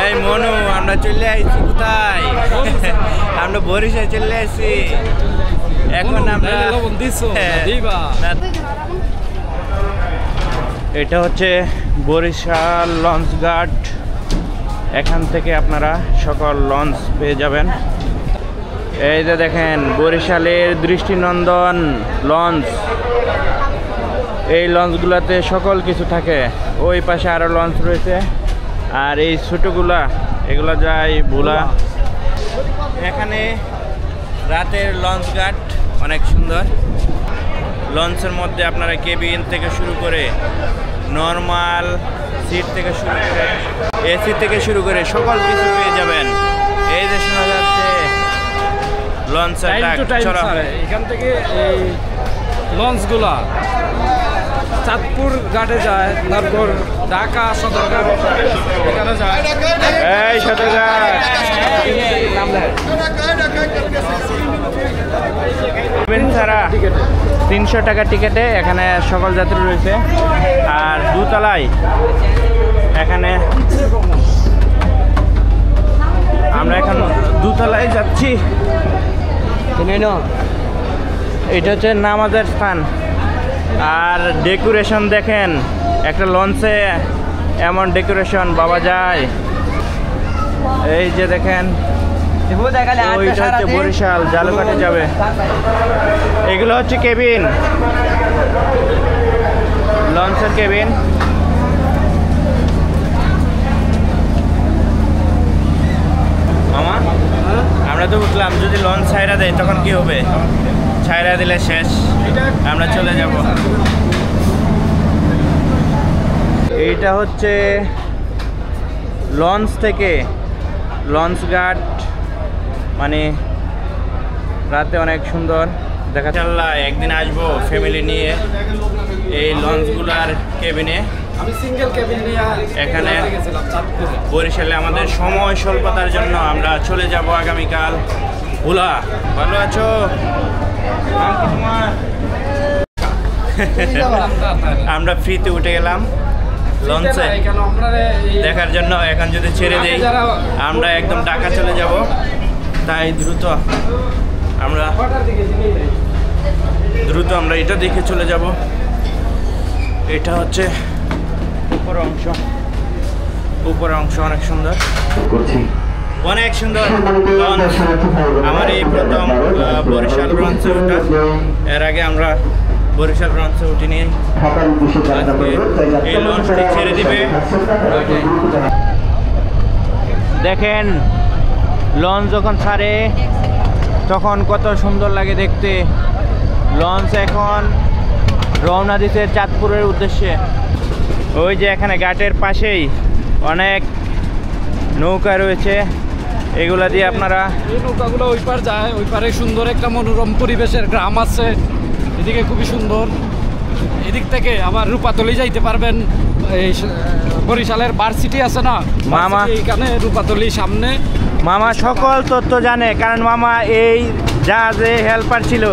এই মনু আমরা চলে আইছি কোথায়? আমরা বরিশাল চলে আইছি। এখন আমরা এটা হচ্ছে বরিশাল লঞ্চ ঘাট। এখান থেকে আপনারা সকল লঞ্চ পেয়ে যাবেন। এই যে দেখেন বরিশালের দৃষ্টিনন্দন লঞ্চ। এই লঞ্চগুলোতে সকল কিছু থাকে। ওই পাশে আরো লঞ্চ রয়েছে, আর এই ছোটগুলা এগুলো যায় ভোলা। এখানে রাতের লঞ্চ ঘাট অনেক সুন্দর। লঞ্চের মধ্যে আপনারা কেবিন থেকে শুরু করে নর্মাল সিট থেকে শুরু করে এসি থেকে শুরু করে সকল কিছু পেয়ে যাবেন। এই যে শোনা যাচ্ছে লঞ্চের ডাক। এখান থেকে এই লঞ্চগুলা চাঁদপুর ঘাটে যায়, তারপর ঢাকা সদরঘাট এখানে যায়। এই সদরঘাট 300 টাকা টিকেটে এখানে সকল যাত্রী রয়েছে। আর দুতলায় এখানে আমরা এখন দুতলায় যাচ্ছি। এটা হচ্ছে নামাজের স্থান। আর ডেকোরেশন দেখেন, একটা লঞ্চে এমন ডেকোরেশন বাবা যায়। এই যে দেখেন ওইটা হচ্ছে বরিশাল জালুঘাটে যাবে। এগুলো হচ্ছে কেবিন, লঞ্চের কেবিন। মামা আমরা তো বুঝলাম যদি লঞ্চ ছাইরা দেয় তখন কি হবে? ছাইরা দিলে শেষ, আমরা চলে যাব। এইটা হচ্ছে লঞ্চ থেকে লঞ্চ ঘাট, মানে রাতে অনেক সুন্দর দেখা। ইনশাআল্লাহ একদিন আসবো ফ্যামিলি নিয়ে এই লঞ্চগুলার কেবিনে। আমি সিঙ্গেল কেবিন নিয়ে এখানে বরিশালে আমাদের সময় স্বল্পতার জন্য আমরা চলে যাব আগামীকাল ভোলা। ভালো আছো? আমরা ফ্রিতে উঠে গেলাম লঞ্চে দেখার জন্য। এখন যদি ছেড়ে দেই আমরা একদম ঢাকা চলে যাব। তাই দ্রুত আমরা এটা দেখে চলে যাব। এটা হচ্ছে উপর অংশ অনেক সুন্দর, অনেক সুন্দর লঞ্চ। আমার এই প্রথম বরিশাল লঞ্চে ওঠা। এর আগে আমরা বরিশাল লঞ্চে উঠিনি। এই লঞ্চটি ছেড়ে দিবে। দেখেন লঞ্চ যখন ছাড়ে তখন কত সুন্দর লাগে দেখতে। লঞ্চ এখন রওনা দিতে চাঁদপুরের উদ্দেশ্যে। ওই যে এখানে ঘাটের পাশেই অনেক নৌকা রয়েছে, এগুলা দিয়ে আপনারা এই নৌকাগুলো ওই পার যায়। ওই পারে সুন্দর একটা মনোরম পরিবেশের গ্রাম আছে, এদিকে খুবই সুন্দর। এদিক থেকে আবার রূপাতলি যাইতে পারবেন। এই বরিশালের ভার্সিটি আছে না মামা, এইখানে রূপাতলি সামনে। মামা সকল তথ্য জানে, কারণ মামা এই জাহাজে হেল্পার ছিল।